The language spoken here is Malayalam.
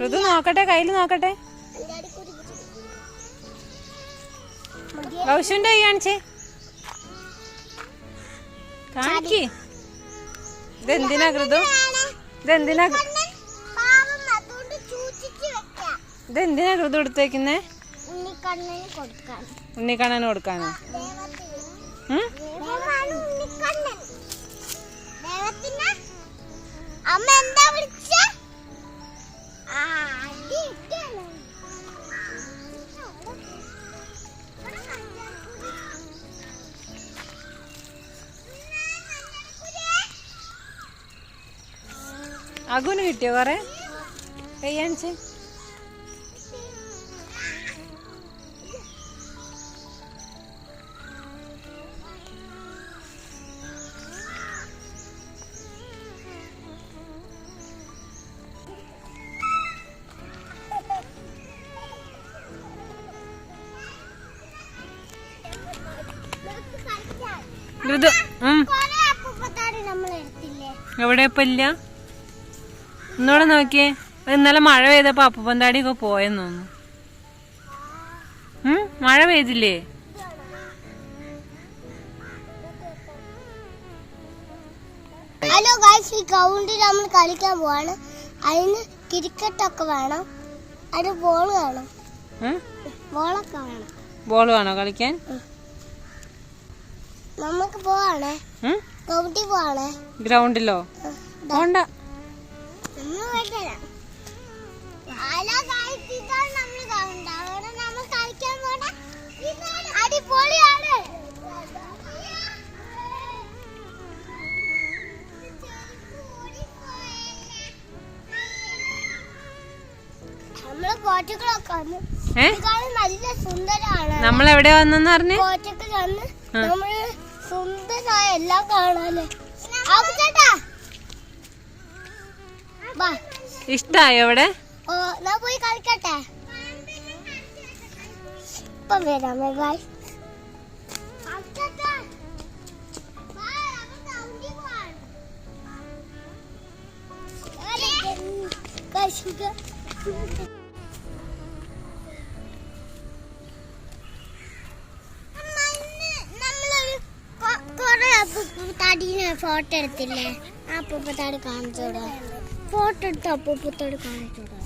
ഋതു നോക്കട്ടെ, കയ്യില് നോക്കട്ടെ. ഗൗഷുന്റെ കൈ കാണിച്ചേ, കാണിക്ക്. ഇതെന്തിനാ ഋതു? ഇതെന്തിനാ ഋതു എടുത്തേക്കുന്നേ? ഉണ്ണിക്കണ്ണന് കൊടുക്കാനോ? അഗുന് കിട്ടിയോ കൊറേ? കയ്യാണിച്ച്. എവിടെ ഇപ്പൊ ഇല്ല? ഒന്നുകൂടെ നോക്കിയേ. ഇന്നലെ മഴ പെയ്തപ്പോ അപ്പൂപ്പന്താടി ഒക്കെ പോയെന്ന് തോന്നുന്നു. മഴ പെയ്തില്ലേ? ഹലോ ഗൈസ്, ഈ ഗ്രൗണ്ടിൽ നമ്മൾ കളിക്കാൻ പോവാണ്. അതിന് ക്രിക്കറ്റ് ഒക്കെ വേണം, അതിന് ബോൾ വേണം, ബോളൊക്കെ വേണം. ബോൾ വേണോ കളിക്കാൻ? നമുക്ക് പോവാണേ, ഗ്രൗണ്ടിൽ പോവാണേ. ഗ്രൗണ്ടിലോ? പോണ്ട. ഹലോ ഗൈസ്, ഇതാണ് നമ്മൾ ഗ്രൗണ്ട്. അവിടെ നമ്മൾ കളിക്കാൻ പോണ അടിപൊളിയാണ്. നമ്മള് കോട്ടകളൊക്കെ വന്ന് നല്ല സുന്ദരമാണ്. നമ്മളെവിടെ വന്നെന്ന് പറഞ്ഞു? കോട്ടകൾ വന്ന് നമ്മള് സുന്ദരമായ എല്ലാം കാണാല്ലേ. ഇഷ്ടായോ ഇവിടെ? ഓ, ഞാൻ പോയി കളിക്കട്ടെ. ഇപ്പം വരാമേ ഗൈസ്. നമ്മളൊരു കൊറേ അപ്പൂപ്പത്താടിനെ ഫോട്ടോ എടുത്തില്ലേ? ആ അപ്പൂപ്പത്താടി കാണിച്ചോടാ. ഫോട്ടോ എടുത്ത് അപ്പൂപ്പത്തോട് കാണിച്ചോടാ.